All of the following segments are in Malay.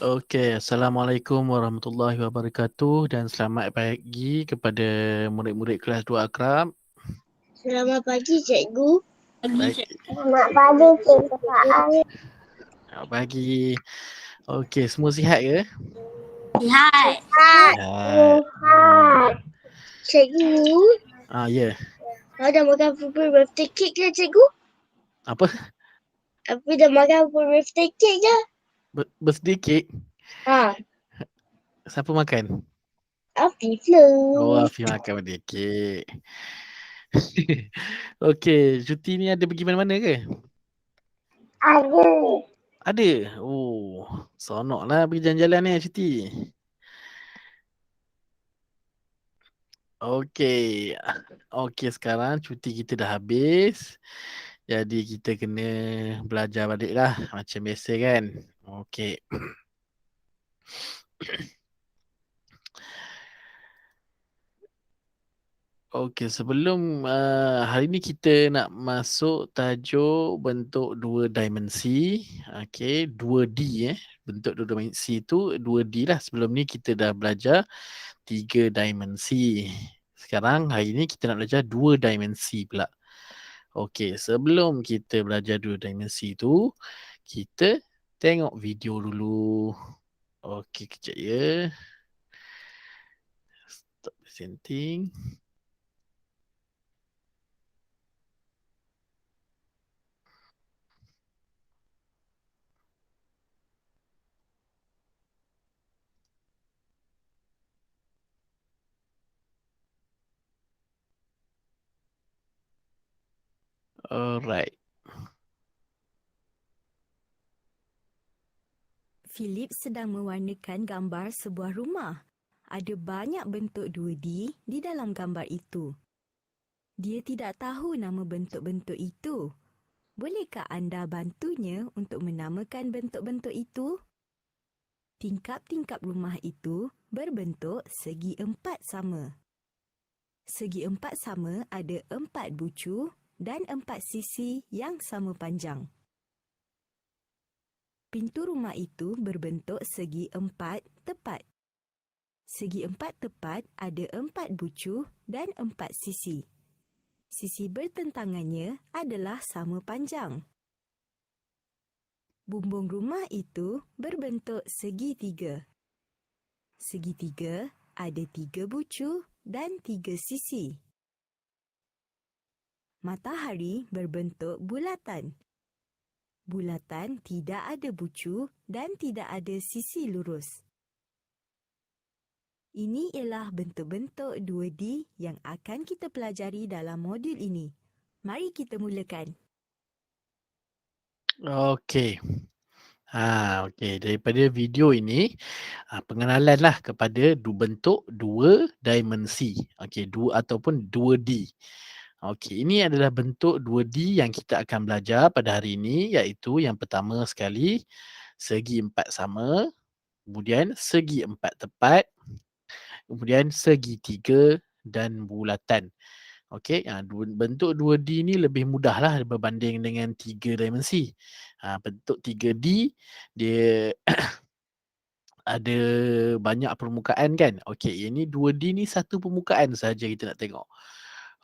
Okey, Assalamualaikum warahmatullahi wabarakatuh dan selamat pagi kepada murid-murid kelas 2 akrab. Selamat pagi, cikgu. Baik, Selamat pagi, Cikgu Faan. selamat pagi. Okey, semua sihat ke? Sihat. Sihat. Cikgu, Ya. dah makan bubur birthday cake ke, cikgu? Apa? Aku dah makan bubur birthday cake ke? Birthday cake? Ha, Siapa makan? Afi flu. Oh, Afi makan birthday cake. Okey, cuti ni ada pergi mana-mana ke? Ada. Ada? Oh, seronoklah pergi jalan-jalan ni cuti. Okey. Okey, sekarang cuti kita dah habis. Jadi kita kena belajar balik lah macam biasa kan. Okey. Okey, sebelum hari ni kita nak masuk tajuk bentuk dua dimensi. Okey, 2D Bentuk dua dimensi tu 2D lah. Sebelum ni kita dah belajar 3 dimensi. Sekarang hari ni kita nak belajar 2 dimensi pula. Okey, sebelum kita belajar 2 dimensi tu, kita tengok video dulu. Okey, kejap ya. Stop presenting. Alright. Philip sedang mewarnakan gambar sebuah rumah. Ada banyak bentuk 2D di dalam gambar itu. Dia tidak tahu nama bentuk-bentuk itu. Bolehkah anda bantunya untuk menamakan bentuk-bentuk itu? Tingkap-tingkap rumah itu berbentuk segi empat sama. Segi empat sama ada 4 bucu dan 4 sisi yang sama panjang. Pintu rumah itu berbentuk segi empat tepat. Segi empat tepat ada 4 bucu dan 4 sisi. Sisi bertentangannya adalah sama panjang. Bumbung rumah itu berbentuk segitiga. Segitiga ada 3 bucu dan 3 sisi. Matahari berbentuk bulatan. Bulatan tidak ada bucu dan tidak ada sisi lurus. Ini ialah bentuk-bentuk 2D yang akan kita pelajari dalam modul ini. Mari kita mulakan. Okey. Okey. Daripada video ini, pengenalan lah kepada bentuk 2 dimensi. Okey, 2 ataupun 2D. Okey, ini adalah bentuk 2D yang kita akan belajar pada hari ini, iaitu yang pertama sekali, segi empat sama, kemudian segi empat tepat, kemudian segitiga dan bulatan. Okey, bentuk 2D ni lebih mudah lah berbanding dengan 3 dimensi. Bentuk 3D dia ada banyak permukaan kan. Okey, ini 2D ni satu permukaan saja kita nak tengok.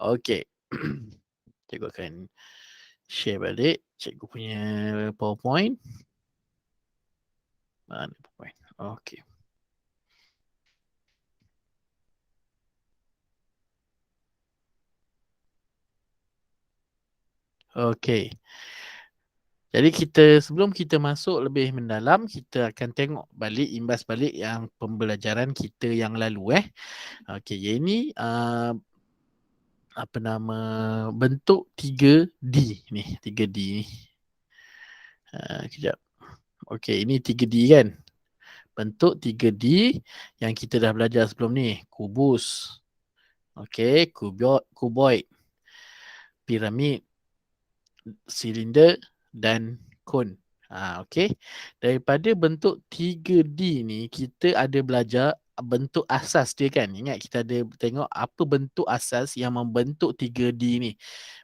Okey. Cikgu akan share balik cikgu punya PowerPoint. Mana PowerPoint? Okey. Okey. Jadi sebelum kita masuk lebih mendalam, kita akan tengok balik, imbas balik yang pembelajaran kita yang lalu Okey, yang ini apa nama bentuk 3D ni, 3D ni. Kejap. Okey, ini 3D kan? Bentuk 3D yang kita dah belajar sebelum ni, kubus. Okey, kuboid, piramid, silinder dan kon. Okey. Daripada bentuk 3D ni, kita ada belajar bentuk asas dia kan. Ingat kita ada tengok apa bentuk asas yang membentuk 3D ni.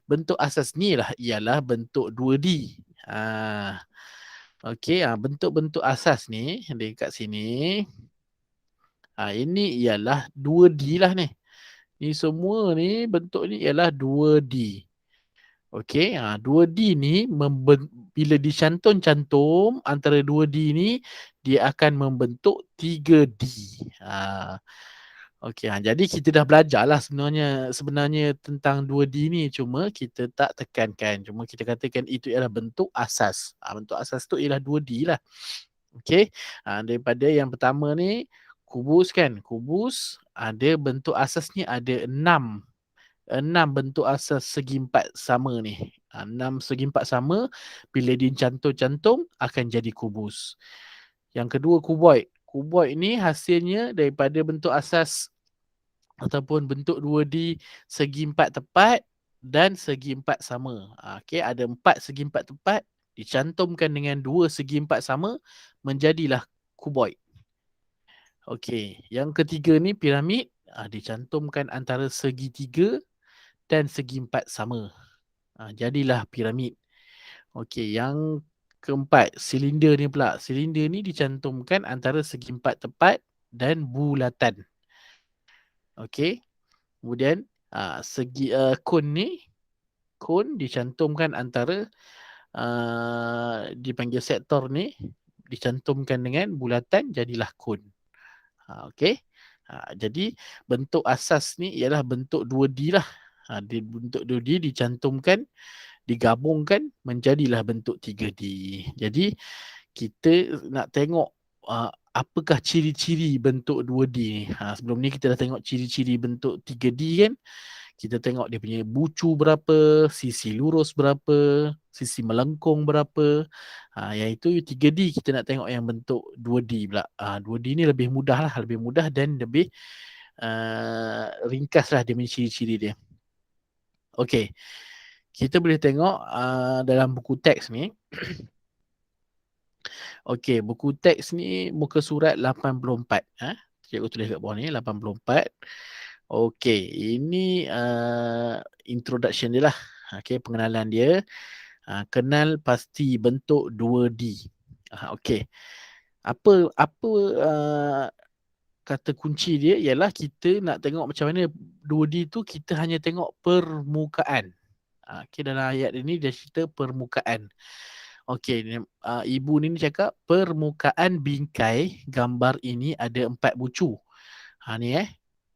Bentuk asas ni lah ialah bentuk 2D. Okey, bentuk-bentuk asas ni dekat sini. Ini ialah 2D lah ni. Ni semua ni bentuk ni ialah 2D. Okey, 2D ni bila dicantum-cantum antara 2D ni dia akan membentuk 3D. Okey, jadi kita dah belajarlah sebenarnya tentang 2D ni, cuma kita tak tekankan. Cuma kita katakan itu ialah bentuk asas. Bentuk asas tu ialah 2D lah. Okey. Daripada yang pertama ni kubus kan. Kubus ada bentuk asasnya ada 6 bentuk asas segi empat sama ni. 6 segi empat sama bila dicantum-cantum akan jadi kubus. Yang kedua kuboid. Kuboid ni hasilnya daripada bentuk asas ataupun bentuk 2D segi empat tepat dan segi empat sama. Okey, ada 4 segi empat tepat dicantumkan dengan 2 segi empat sama menjadilah kuboid. Okey, yang ketiga ni piramid, dicantumkan antara segi 3 dan segi 4 sama. Jadilah piramid. Okey, yang keempat silinder ni pula. Silinder ni dicantumkan antara segi 4 tepat dan bulatan. Okey. Kemudian segi kon ni, kon dicantumkan antara dipanggil sektor ni dicantumkan dengan bulatan jadilah kon. Okey. Jadi bentuk asas ni ialah bentuk 2D lah. Bentuk 2D dicantumkan, digabungkan menjadilah bentuk 3D. Jadi kita nak tengok apakah ciri-ciri bentuk 2D ni. Sebelum ni kita dah tengok ciri-ciri bentuk 3D kan. Kita tengok dia punya bucu berapa, sisi lurus berapa, sisi melengkung berapa. Yang itu 3D kita nak tengok yang bentuk 2D pula. 2D ni lebih mudah lah, lebih mudah dan lebih ringkas lah dia punya ciri-ciri dia. Okey. Kita boleh tengok dalam buku teks ni. Okey, buku teks ni muka surat 84. Cikgu tulis kat bawah ni 84. Okey, ini introduction dia lah. Okey, pengenalan dia. Kenal pasti bentuk 2D. Okey. Apa kata kunci dia ialah kita nak tengok macam mana 2D tu kita hanya tengok permukaan. Okey, dalam ayat ini dia cerita permukaan. Okey, ibu ni cakap permukaan bingkai gambar ini ada 4 bucu. Ni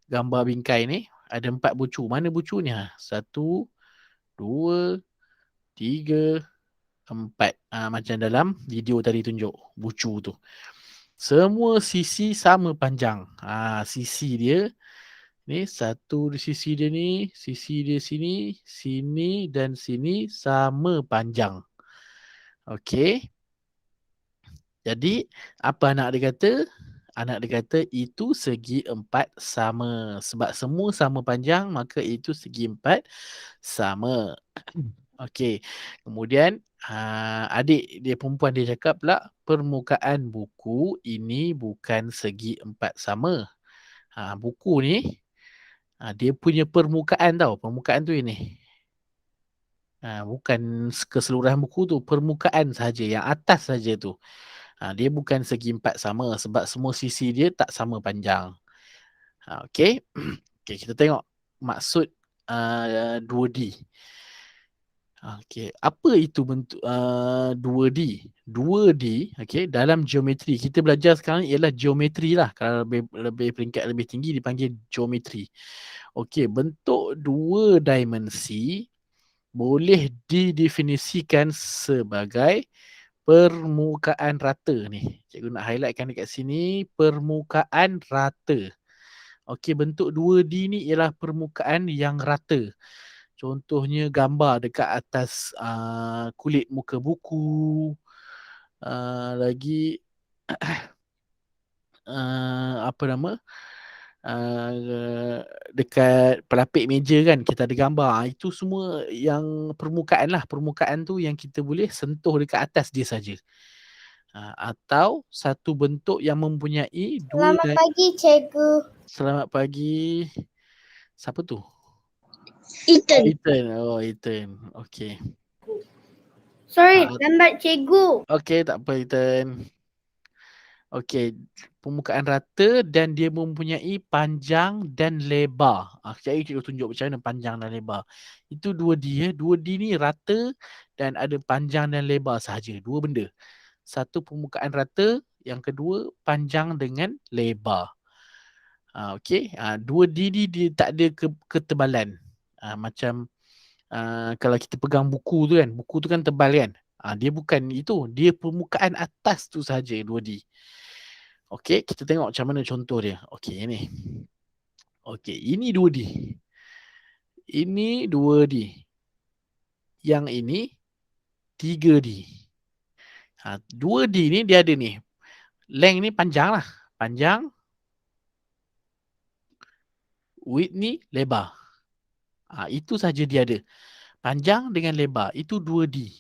gambar bingkai ni ada 4 bucu. Mana bucu ni? 1, 2, 3, 4. Macam dalam video tadi tunjuk bucu tu. Semua sisi sama panjang. Sisi dia ni, satu sisi dia ni, sisi dia sini, sini dan sini sama panjang. Okey. Jadi apa anak dia kata? Anak dia kata itu segi 4 sama. Sebab semua sama panjang maka itu segi 4 sama. Okey. Kemudian adik dia perempuan dia cakap pula permukaan buku ini bukan segi 4 sama. Buku ni dia punya permukaan tau. Permukaan tu ini. Bukan keseluruhan buku tu, permukaan saja, yang atas saja tu. Dia bukan segi 4 sama sebab semua sisi dia tak sama panjang. Okey. Okey, kita tengok maksud 2D. Okey, apa itu bentuk 2D? 2D, okey, dalam geometri. Kita belajar sekarang ialah geometri lah. Kalau lebih peringkat lebih tinggi dipanggil geometri. Okey, bentuk 2 dimensi boleh didefinisikan sebagai permukaan rata ni. Cikgu nak highlightkan dekat sini, permukaan rata. Okey, bentuk 2D ni ialah permukaan yang rata. Contohnya gambar dekat atas kulit muka buku. Lagi apa nama? Dekat pelapik meja kan kita ada gambar. Itu semua yang permukaan lah. Permukaan tu yang kita boleh sentuh dekat atas dia saja. Atau satu bentuk yang mempunyai dua. Selamat pagi, cikgu. Selamat pagi. Siapa tu? Ethan. Ethan. Oh, Ethan. Okey. Sorry, Ah, lambat cikgu. okey, tak apa Ethan. Okey, permukaan rata dan dia mempunyai panjang dan lebar. Sekejap lagi cikgu tunjuk macam mana panjang dan lebar. Itu 2D ya. 2D ni rata dan ada panjang dan lebar sahaja. Dua benda. Satu permukaan rata, yang kedua panjang dengan lebar. Okey, 2D ni dia tak ada ketebalan. Macam kalau kita pegang buku tu kan, buku tu kan tebal kan. Dia bukan itu, dia permukaan atas tu sahaja 2D. Okey, kita tengok macam mana contoh dia. Okey, ni. Okey, ini 2D. Ini 2D. Yang ini 3D. 2D ni dia ada ni. Length ni panjang lah. Panjang. Width ni lebar. Itu saja dia ada. Panjang dengan lebar. Itu 2D.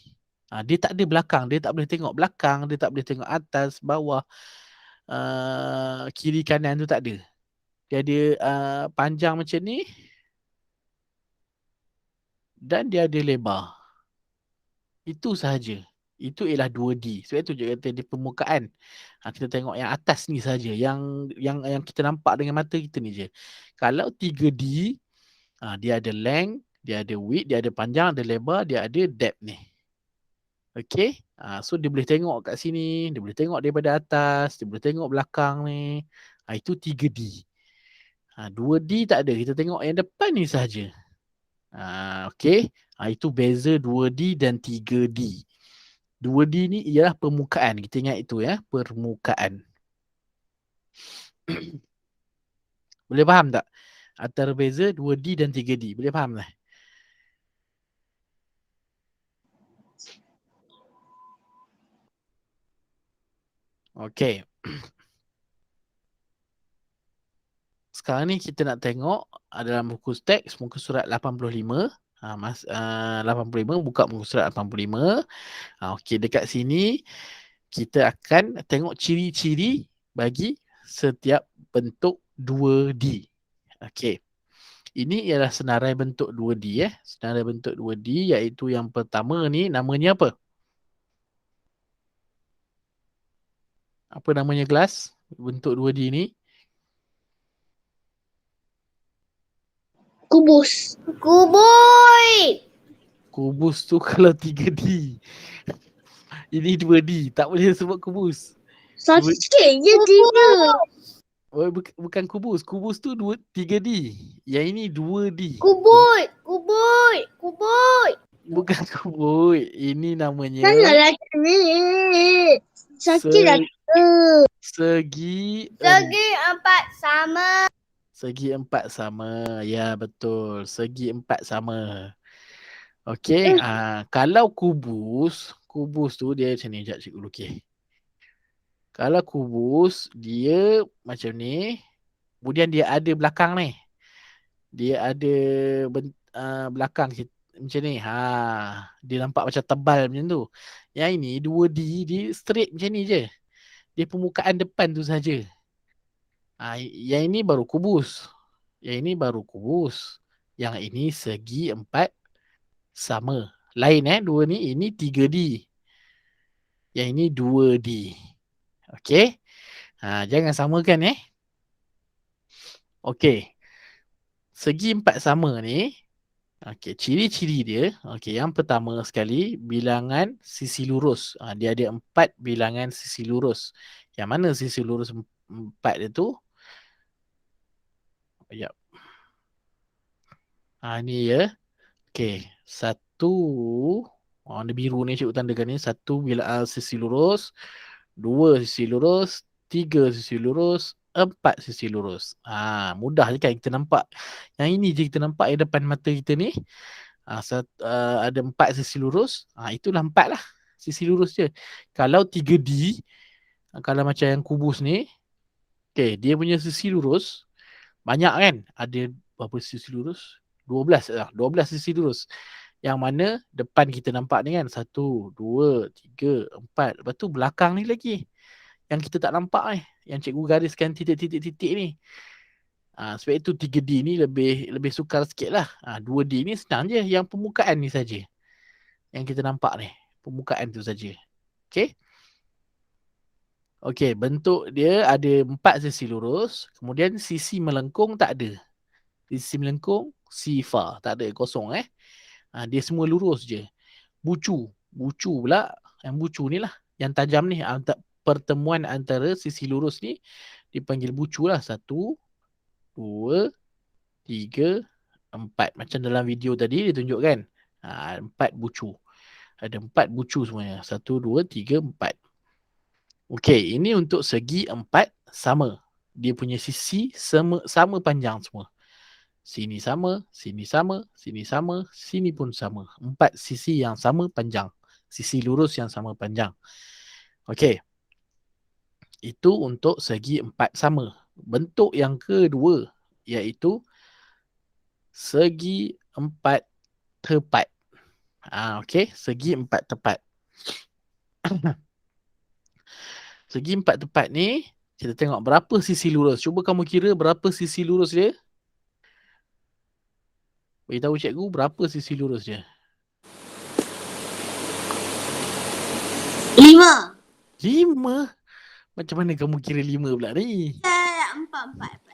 Dia tak ada belakang. Dia tak boleh tengok belakang. Dia tak boleh tengok atas, bawah. Kiri kanan tu tak ada. Dia ada panjang macam ni. Dan dia ada lebar. Itu sahaja. Itu ialah 2D. Sebab itu dia kata dia permukaan. Kita tengok yang atas ni saja. Yang kita nampak dengan mata kita ni je. Kalau 3D, dia ada length, dia ada width, dia ada panjang, ada lebar, dia ada depth ni. Okay. So dia boleh tengok kat sini, dia boleh tengok daripada atas, dia boleh tengok belakang ni. Itu 3D. 2D tak ada. Kita tengok yang depan ni sahaja. Okay. Itu beza 2D dan 3D. 2D ni ialah permukaan. Kita ingat itu ya. Permukaan. Boleh faham tak? Antara beza 2D dan 3D. Boleh faham tak? Okay. Sekarang ni kita nak tengok dalam buku teks muka surat 85. 85 buka muka surat 85. Okey, dekat sini kita akan tengok ciri-ciri bagi setiap bentuk 2D. Okey. Ini ialah senarai bentuk 2D . Senarai bentuk 2D iaitu yang pertama ni namanya apa? Apa namanya kelas? Bentuk 2D ni? Kubus. Kuboy. Kubus tu kalau 3D. Ini 2D. Tak boleh sebut kubus. Satu sikit je tiga. Bukan kubus. Kubus tu 3D. Yang ini 2D. Kuboy. Kuboy. Kuboy. Bukan kubus. Ini namanya Sangatlah ni. Sakit lah. segi Segi empat sama. Segi empat sama. Ya, betul. Segi empat sama. Okey. Kalau kubus tu dia macam ni. Sekejap cikgu lukis. Kalau kubus, dia macam ni. Kemudian dia ada belakang ni. Dia ada belakang macam ni. Dia nampak macam tebal macam tu. Yang ini 2D, dia straight macam ni je. Dia permukaan depan tu saja. Yang ini baru kubus. Yang ini baru kubus. Yang ini segi empat sama. Lain dua ni. Ini 3D. Yang ini 2D. Okey. Jangan samakan Okey. Segi empat sama ni. Okey, ciri-ciri dia. Okey, yang pertama sekali bilangan sisi lurus. Dia ada 4 bilangan sisi lurus. Yang mana sisi lurus 4 itu? Sekejap. Ni ya. Okey, satu. Warna biru ni cikgu tandakan ni. Satu bila sisi lurus. 2 sisi lurus. 3 sisi lurus. 4 sisi lurus. Mudah je kan kita nampak. Yang ini je kita nampak yang depan mata kita ni. Ada 4 sisi lurus. Itulah 4 lah. Sisi lurus je. Kalau 3D. Kalau macam yang kubus ni. Okay, dia punya sisi lurus. Banyak kan? Ada berapa sisi lurus? 12 lah. 12 sisi lurus. Yang mana depan kita nampak ni kan. 1, 2, 3, 4. Lepas tu belakang ni lagi. Yang kita tak nampak ni. Yang cikgu gariskan titik-titik-titik ni. Sebab itu 3D ni lebih sukar sikit lah. 2D ni senang je. Yang permukaan ni saja. Yang kita nampak ni. permukaan tu saja. Okey. Okey, bentuk dia ada 4 sisi lurus, kemudian sisi melengkung tak ada. Sisi melengkung sifar, tak ada, kosong dia semua lurus je. Bucu pula, yang bucu ni lah, yang tajam ni, pertemuan antara sisi lurus ni dipanggil bucu lah. 1, 2, 3, 4. Macam dalam video tadi ditunjukkan. 4 bucu. Ada 4 bucu semuanya. 1, 2, 3, 4. Okey, ini untuk segi 4 sama. Dia punya sisi sama panjang semua. Sini sama, sini sama, sini sama, sini pun sama. 4 sisi yang sama panjang. Sisi lurus yang sama panjang. Okey. Itu untuk segi 4 sama. Bentuk yang kedua iaitu segi 4 tepat. Okey, segi 4 tepat. Segi 4 tepat ni, kita tengok berapa sisi lurus. Cuba kamu kira berapa sisi lurus dia. Beritahu cikgu berapa sisi lurus dia. 5. 5? Macam mana kamu kira 5 pula ni? 4.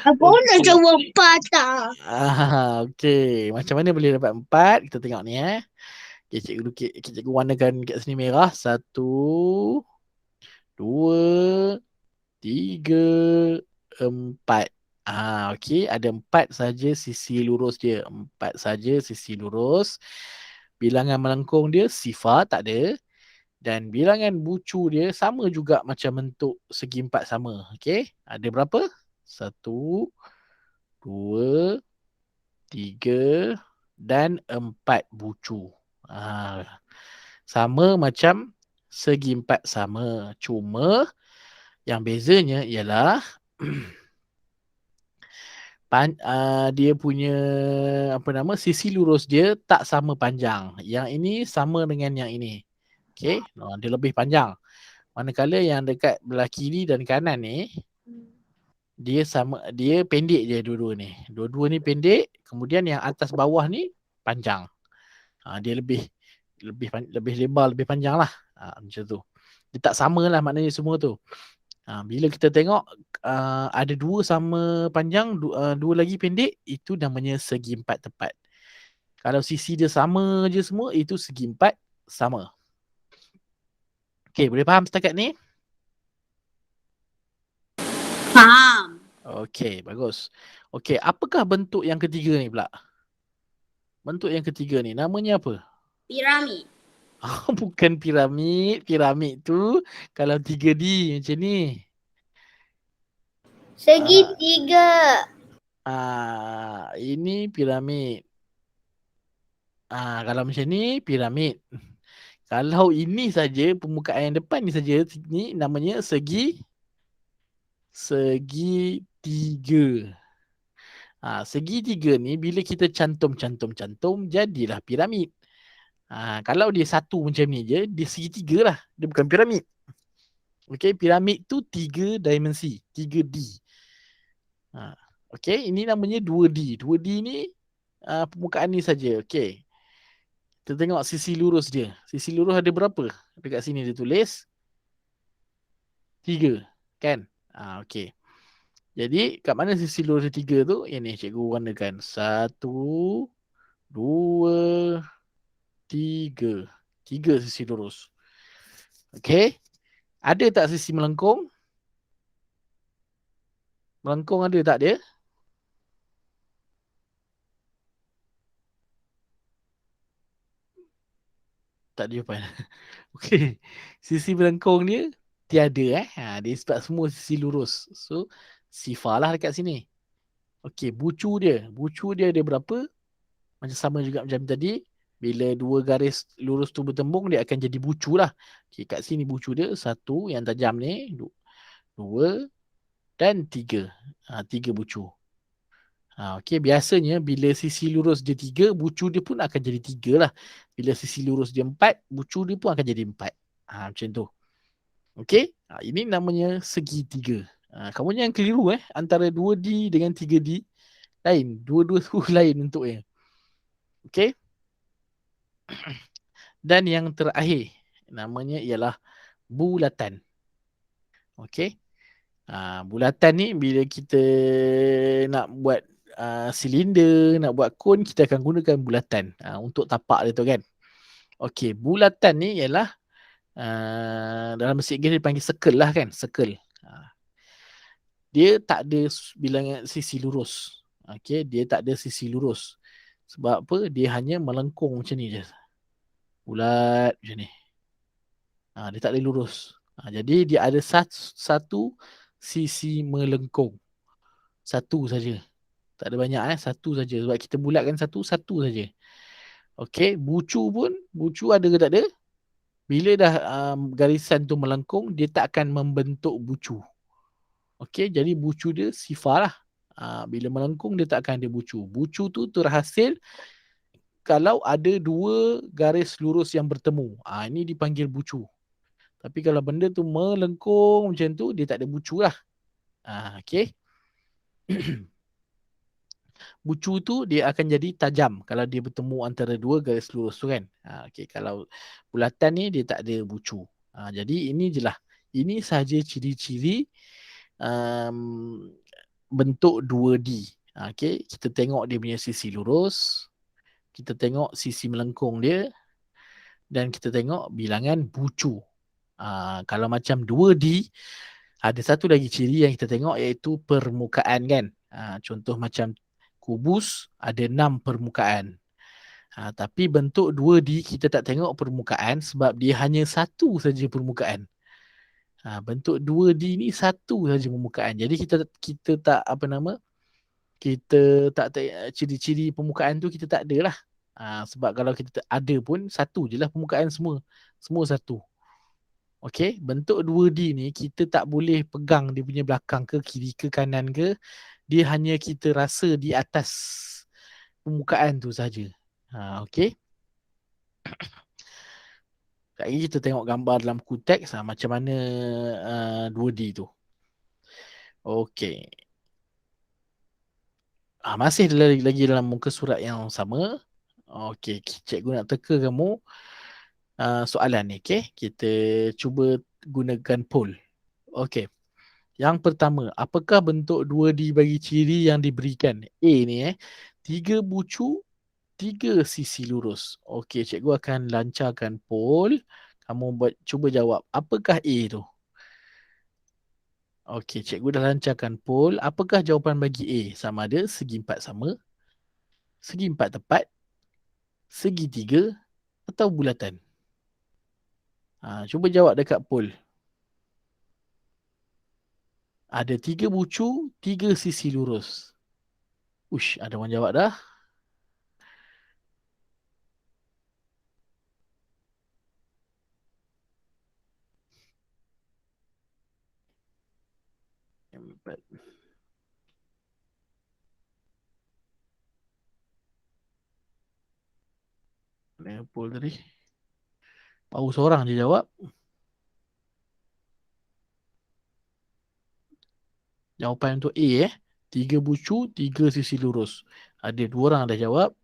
Apa nak jawab 4 tak? Okey, macam mana boleh dapat 4? Kita tengok ni Okay, cikgu warnakan kat sini merah. 1, 2, 3, 4. Okey, ada 4 saja sisi lurus dia. 4 saja sisi lurus. Bilangan melengkung dia sifar tak ada. Dan bilangan bucu dia sama juga macam bentuk segi 4 sama. Okey, ada berapa? 1, 2, 3 dan 4 bucu. Sama macam segi 4 sama. Cuma yang bezanya ialah dia punya sisi lurus dia tak sama panjang. Yang ini sama dengan yang ini. Okey, dia lebih panjang. Manakala yang dekat belah kiri dan kanan ni dia pendek je dua-dua ni. Dua-dua ni pendek, kemudian yang atas bawah ni panjang. Dia lebih lebar, lebih panjang lah. Macam tu. Dia tak sama lah maknanya semua tu. Bila kita tengok ada dua sama panjang, dua lagi pendek, itu namanya segi 4 tepat. Kalau sisi dia sama je semua, itu segi 4 sama. Okey, boleh faham setakat ni? Faham. Okey, bagus. Okey, apakah bentuk yang ketiga ni pula? Bentuk yang ketiga ni namanya apa? Piramid. Bukan piramid. Piramid tu kalau 3D macam ni. Segitiga. Ini piramid. Kalau macam ni piramid. Kalau ini saja, permukaan yang depan ni saja, ni namanya segitiga. Segitiga ni bila kita cantum, jadilah piramid. Kalau dia satu macam ni je, dia segitiga lah. Dia bukan piramid. Okey, piramid tu 3 dimensi, 3D. Okey, ini namanya 2D. 2D ni permukaan ni saja. Okey. Kita tengok sisi lurus dia. Sisi lurus ada berapa? Dekat sini dia tulis 3, kan? Okey. Jadi kat mana sisi lurus 3 tu? Yang ni cikgu warnakan. 1, 2, 3. 3 sisi lurus. Okey. Ada tak sisi melengkung? Melengkung ada tak dia? Tak ada jawapan. Okey. Sisi melengkung dia tiada dia sebab semua sisi lurus. So sifar lah dekat sini. Okey, bucu dia ada berapa? Macam sama juga macam tadi. Bila dua garis lurus tu bertembung, dia akan jadi bucu lah. Okey, kat sini bucu dia 1 yang tajam ni, 2 dan 3. 3 bucu. Okey, biasanya bila sisi lurus dia 3, bucu dia pun akan jadi 3 lah. Bila sisi lurus dia 4, bucu dia pun akan jadi 4. Macam tu. Okey, ini namanya segitiga. Kamu jangan keliru antara 2D dengan 3D. Lain, dua-dua tu lain bentuknya. Okey. Dan yang terakhir, namanya ialah bulatan. Okey. Bulatan ni bila kita nak buat silinder, nak buat kon, kita akan gunakan bulatan untuk tapak dia tu kan. Okey, bulatan ni ialah dalam bahasa Inggeris dipanggil circle lah kan, circle. Dia tak ada bilangan sisi lurus. Okey, dia tak ada sisi lurus. Sebab apa? Dia hanya melengkung macam ni je. Bulat macam ni. Dia tak ada lurus. Jadi dia ada satu sisi melengkung. Satu saja. Tak ada banyak satu saja. Sebab kita bulatkan satu saja. Okey, bucu ada ke tak ada? Bila dah garisan tu melengkung, dia tak akan membentuk bucu. Okey, jadi bucu dia sifar lah. Bila melengkung, dia tak akan ada bucu. Bucu tu terhasil kalau ada dua garis lurus yang bertemu. Ini dipanggil bucu. Tapi kalau benda tu melengkung macam tu, dia tak ada bucu lah. Okey. Bucu tu dia akan jadi tajam kalau dia bertemu antara dua garis lurus tu kan. Okey, kalau bulatan ni dia tak ada bucu. Jadi ini je lah. Ini sahaja ciri-ciri bentuk 2D. Okey, kita tengok dia punya sisi lurus, kita tengok sisi melengkung dia, dan kita tengok bilangan bucu. Kalau macam 2D, ada satu lagi ciri yang kita tengok iaitu permukaan kan. Contoh macam kubus ada 6 permukaan. Tapi bentuk 2D kita tak tengok permukaan sebab dia hanya satu saja permukaan. Bentuk 2D ni satu saja permukaan. Jadi kita tak kita tak ciri-ciri permukaan tu kita tak ada lah. Sebab kalau kita ada pun satu je lah permukaan semua. Semua satu. Okey, bentuk 2D ni kita tak boleh pegang dia punya belakang ke kiri ke kanan ke. Dia hanya kita rasa di atas permukaan tu saja. Okey. Sekejap lagi kita tengok gambar dalam buku teks macam mana 2D tu. Okey. Masih lagi dalam muka surat yang sama. Okey, cikgu nak teka kamu soalan ni. Okey, kita cuba gunakan poll. Okey. Yang pertama, apakah bentuk 2D bagi ciri yang diberikan? A ni 3 bucu, 3 sisi lurus. Okey, cikgu akan lancarkan poll. Kamu cuba jawab. Apakah A tu? Okey, cikgu dah lancarkan poll. Apakah jawapan bagi A? Sama ada segi 4 sama, segi 4 tepat, segi 3 atau bulatan? Cuba jawab dekat poll. Ada 3 bucu, 3 sisi lurus. Ush, ada orang jawab dah. Empat. Mana poll tadi? Baru seorang je jawab. Jawapan untuk A 3 bucu, 3 sisi lurus. Ada 2 orang dah jawab.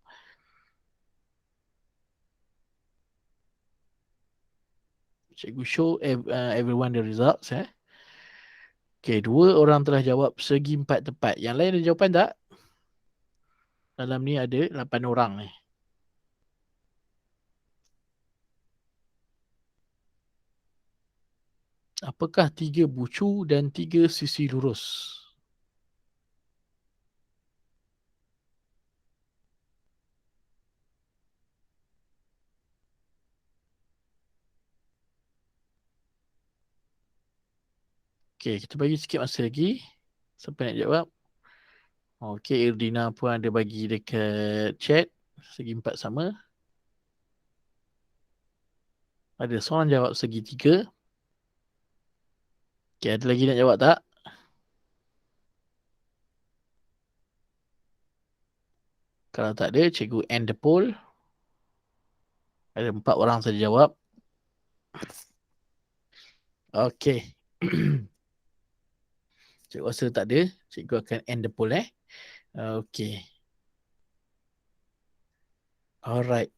Cikgu show everyone the results Okay, 2 orang telah jawab segi 4 tepat. Yang lain ada jawapan tak? Dalam ni ada 8 orang ni. Apakah 3 bucu dan 3 sisi lurus? Okay, kita bagi sikit masa lagi. Siapa nak jawab? Okay, Irdina pun ada bagi dekat chat. Segi 4 sama. Ada seorang jawab segi 3. Okay, ada lagi nak jawab tak? Kalau tak ada, cikgu end the poll. Ada 4 orang saja jawab. Okay. Cikgu rasa tak ada. Cikgu akan end the poll Okay. Alright.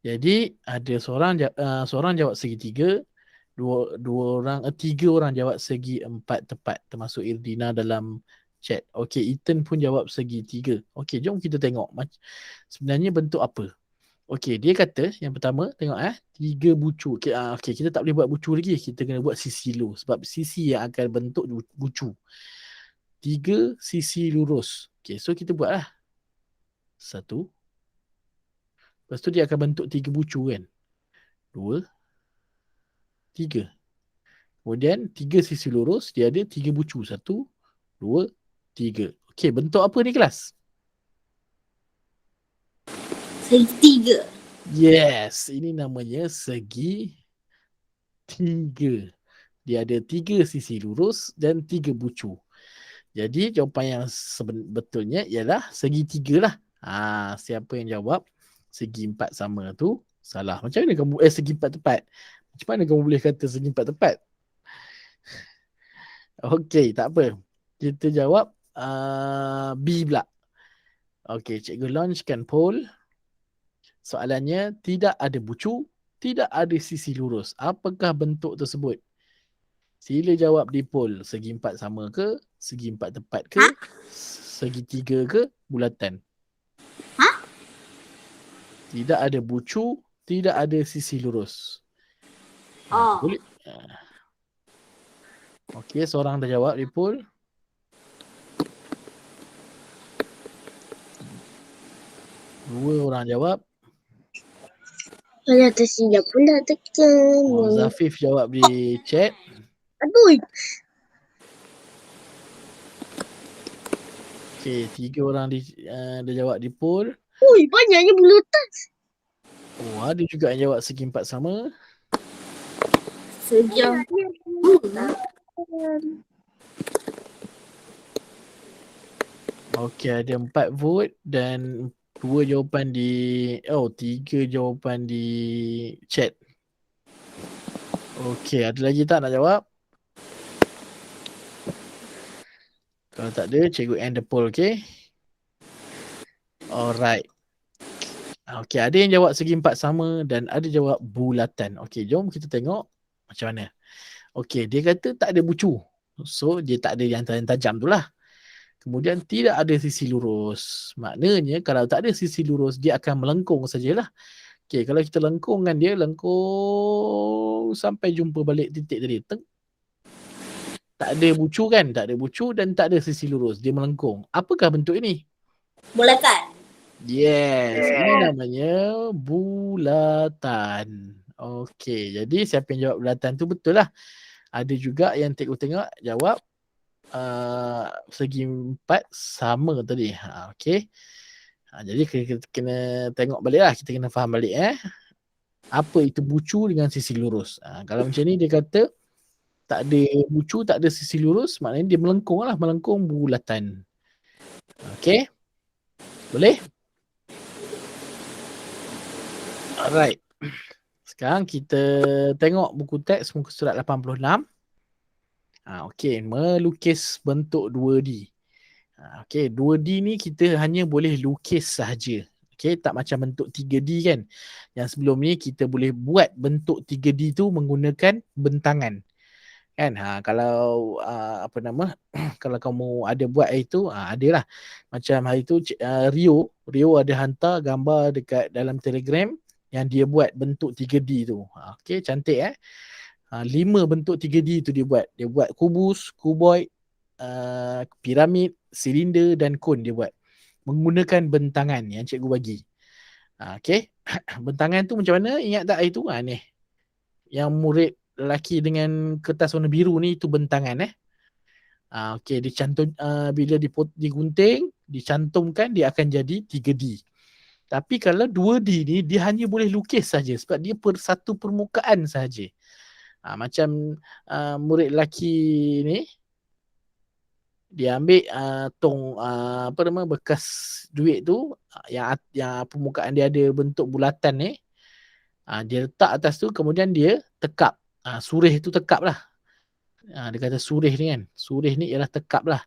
Jadi ada seorang jawab segitiga, tiga orang jawab segi empat tepat, termasuk Irdina dalam chat. Okey, Ethan pun jawab segitiga. Okey, jom kita tengok sebenarnya bentuk apa. Okey, dia kata yang pertama, tengok tiga bucu. Okey, kita tak boleh buat bucu lagi. Kita kena buat sisi lu sebab sisi yang akan bentuk bucu. Tiga sisi lurus. Okey, so kita buatlah. Satu. Lepas tu dia akan bentuk tiga bucu kan. Dua. Tiga. Kemudian tiga sisi lurus, dia ada tiga bucu. Satu, dua, tiga. Okey, bentuk apa ni kelas? Segitiga. Yes, ini namanya segi tiga. Dia ada tiga sisi lurus dan tiga bucu. Jadi jawapan yang sebetulnya ialah segitiga lah. Siapa yang jawab segi empat sama tu salah. Macam mana kamu segi empat tepat? Macam mana kamu boleh kata segi empat tepat? Okey, tak apa. Kita jawab B pula. Okey, cikgu launchkan poll. Soalannya, tidak ada bucu, tidak ada sisi lurus. Apakah bentuk tersebut? Sila jawab di poll. Segi empat sama ke? Segi empat tepat ke? Segi tiga ke? Bulatan. Tidak ada bucu, tidak ada sisi lurus. Boleh? Okey, seorang dah jawab di poll. Dua orang jawab. Kalau tersilap pun dah tekan. Zafif jawab di chat. Aduh. Okey, tiga orang dah jawab di poll. Ui, banyaknya bulutan. Ada juga yang jawab segi empat sama. Sejam. Okey, ada 4 vote dan 2 jawapan tiga jawapan di chat. Okey, ada lagi tak nak jawab? Kalau tak ada, cikgu end the poll, okey? Alright. Okey, ada yang jawab segi empat sama dan ada jawab bulatan. Okey, jom kita tengok macam mana. Okey, dia kata tak ada bucu. So, dia tak ada yang tajam tu lah. Kemudian tidak ada sisi lurus. Maknanya kalau tak ada sisi lurus, dia akan melengkung sajalah. Okey, kalau kita lengkungkan dia, lengkung sampai jumpa balik titik tadi. Tak ada bucu kan? Tak ada bucu dan tak ada sisi lurus. Dia melengkung. Apakah bentuk ini? Bulatan. Yes, ini namanya bulatan. Okey, jadi siapa yang jawab bulatan tu betul lah. Ada juga yang tengok jawab segi empat sama tadi. Okey. Jadi kita kena tengok balik lah. Kita kena faham balik apa itu bucu dengan sisi lurus. Kalau macam ni dia kata tak ada bucu, tak ada sisi lurus, maknanya dia melengkung lah. Melengkung bulatan. Okey. Boleh? Alright. Sekarang kita tengok buku teks muka surat 86. Okey, melukis bentuk 2D. Okey, 2D ni kita hanya boleh lukis sahaja. Okey, tak macam bentuk 3D kan. Yang sebelum ni kita boleh buat bentuk 3D tu menggunakan bentangan. Kan? Kalau kalau kamu ada buat itu, adalah. Macam hari tu Rio ada hantar gambar dekat dalam Telegram yang dia buat bentuk 3D tu. Okey, cantik 5 bentuk 3D tu dia buat. Dia buat kubus, kuboid, piramid, silinder dan kon dia buat. Menggunakan bentangan yang cikgu bagi. Okey. Bentangan tu macam mana? Ingat tak itu? Ni. Yang murid lelaki dengan kertas warna biru ni itu bentangan okey, dicantum bila digunting, dicantumkan dia akan jadi 3D. Tapi kalau 2D ni dia hanya boleh lukis saja sebab dia satu permukaan saja. Macam murid lelaki ni dia ambil tong bekas duit tu yang permukaan dia ada bentuk bulatan ni. Dia letak atas tu kemudian dia tekap. Surih tu tekap lah. Dia kata surih ni kan. Surih ni ialah tekap lah.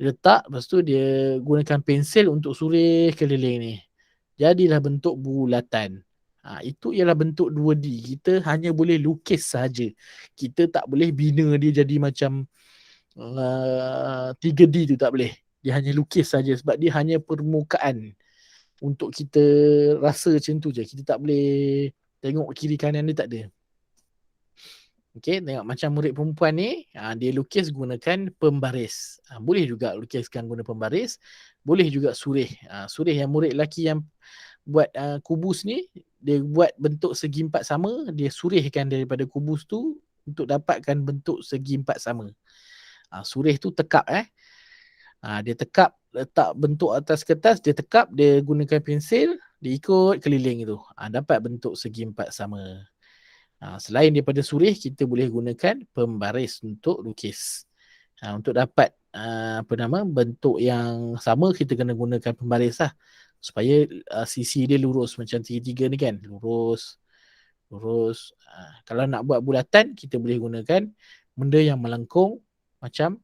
Dia letak, lepas tu dia gunakan pensel untuk surih keliling ni. Jadilah bentuk bulatan. Itu ialah bentuk 2D. Kita hanya boleh lukis sahaja. Kita tak boleh bina dia jadi macam 3D tu, tak boleh. Dia hanya lukis saja sebab dia hanya permukaan. Untuk kita rasa macam tu je. Kita tak boleh tengok kiri kanan dia, tak ada. Okey, tengok macam murid perempuan ni, dia lukis gunakan pembaris. Boleh juga lukiskan guna pembaris. Boleh juga surih. Surih yang murid lelaki yang buat kubus ni, dia buat bentuk segi empat sama, dia surihkan daripada kubus tu untuk dapatkan bentuk segi empat sama. Surih tu tekap dia tekap, letak bentuk atas kertas, dia tekap, dia gunakan pensil, dia ikut keliling itu. Dapat bentuk segi empat sama. Selain daripada surih, kita boleh gunakan pembaris untuk lukis. Untuk dapat bentuk yang sama, kita kena gunakan pembaris lah. Supaya sisi dia lurus macam tiga-tiga ni kan. Lurus. Kalau nak buat bulatan, kita boleh gunakan benda yang melengkung macam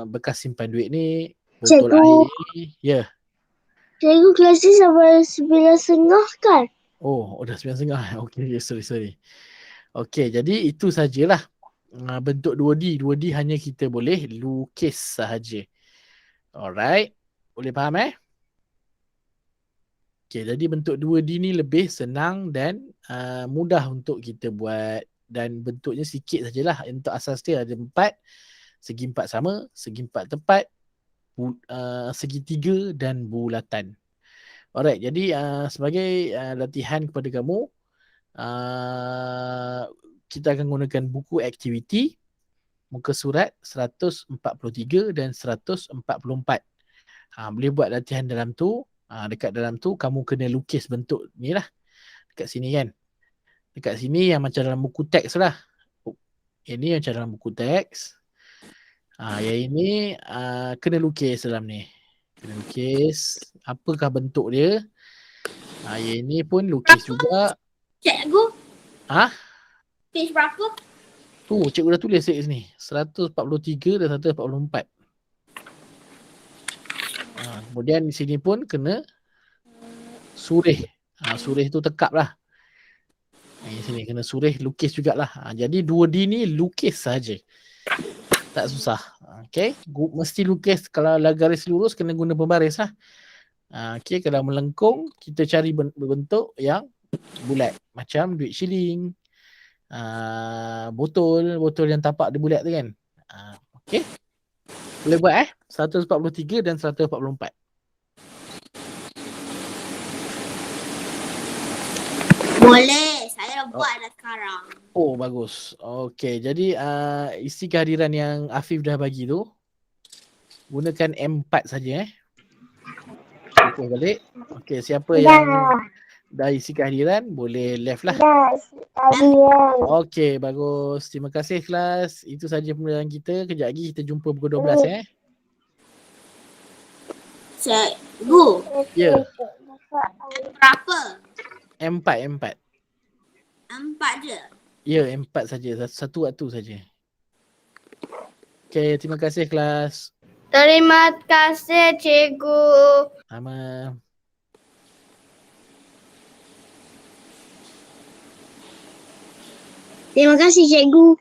bekas simpan duit ni, botol Cikgu. air ni. Ya. Cikgu kelas ni sampai 9.30 kan? Oh, dah 9.30. Okey, sorry. Okey, jadi itu sajalah bentuk 2D. 2D hanya kita boleh lukis sahaja. Alright. Boleh faham Okey, jadi bentuk 2D ni lebih senang dan mudah untuk kita buat. Dan bentuknya sikit sajalah. Untuk asas dia ada 4. Segi 4 sama, segi 4 tepat, segitiga dan bulatan. Alright, jadi sebagai latihan kepada kamu, kita akan gunakan buku aktiviti muka surat 143 dan 144. Boleh buat latihan dalam tu. Dekat dalam tu kamu kena lukis bentuk ni lah. Dekat sini kan. Dekat sini yang macam dalam buku teks lah. Ini macam dalam buku teks. Yang ini kena lukis dalam ni. Kena lukis. Apakah bentuk dia? Yang ini pun lukis juga. Cikgu, page berapa? Tu, cikgu dah tulis dekat sini. 143 dan 144. Kemudian di sini pun kena surih. Surih tu tekap lah. Di sini kena surih, lukis jugalah. Jadi 2D ni lukis saja. Tak susah. Okay. Mesti lukis. Kalau garis lurus kena guna pembaris lah. Okay. Kalau melengkung, kita cari bentuk yang bulat. Macam duit shilling. Botol yang tapak dia bulat tu kan. Okay. Boleh buat 143 dan 144. Boleh, saya buat dah sekarang. Oh, bagus. Okey, jadi isi kehadiran yang Afif dah bagi tu, gunakan M4 saja Okey, balik. Okey, siapa yang dah isi kehadiran, boleh left lah. Okey, bagus. Terima kasih kelas. Itu saja pembelajaran kita. Kejap lagi kita jumpa pukul 12 Cikgu. Ya. Berapa? M4. 4 je. Ya, M4 saja. Satu waktu saja. Okey, terima kasih kelas. Terima kasih cikgu. Sama. Terima kasih cikgu.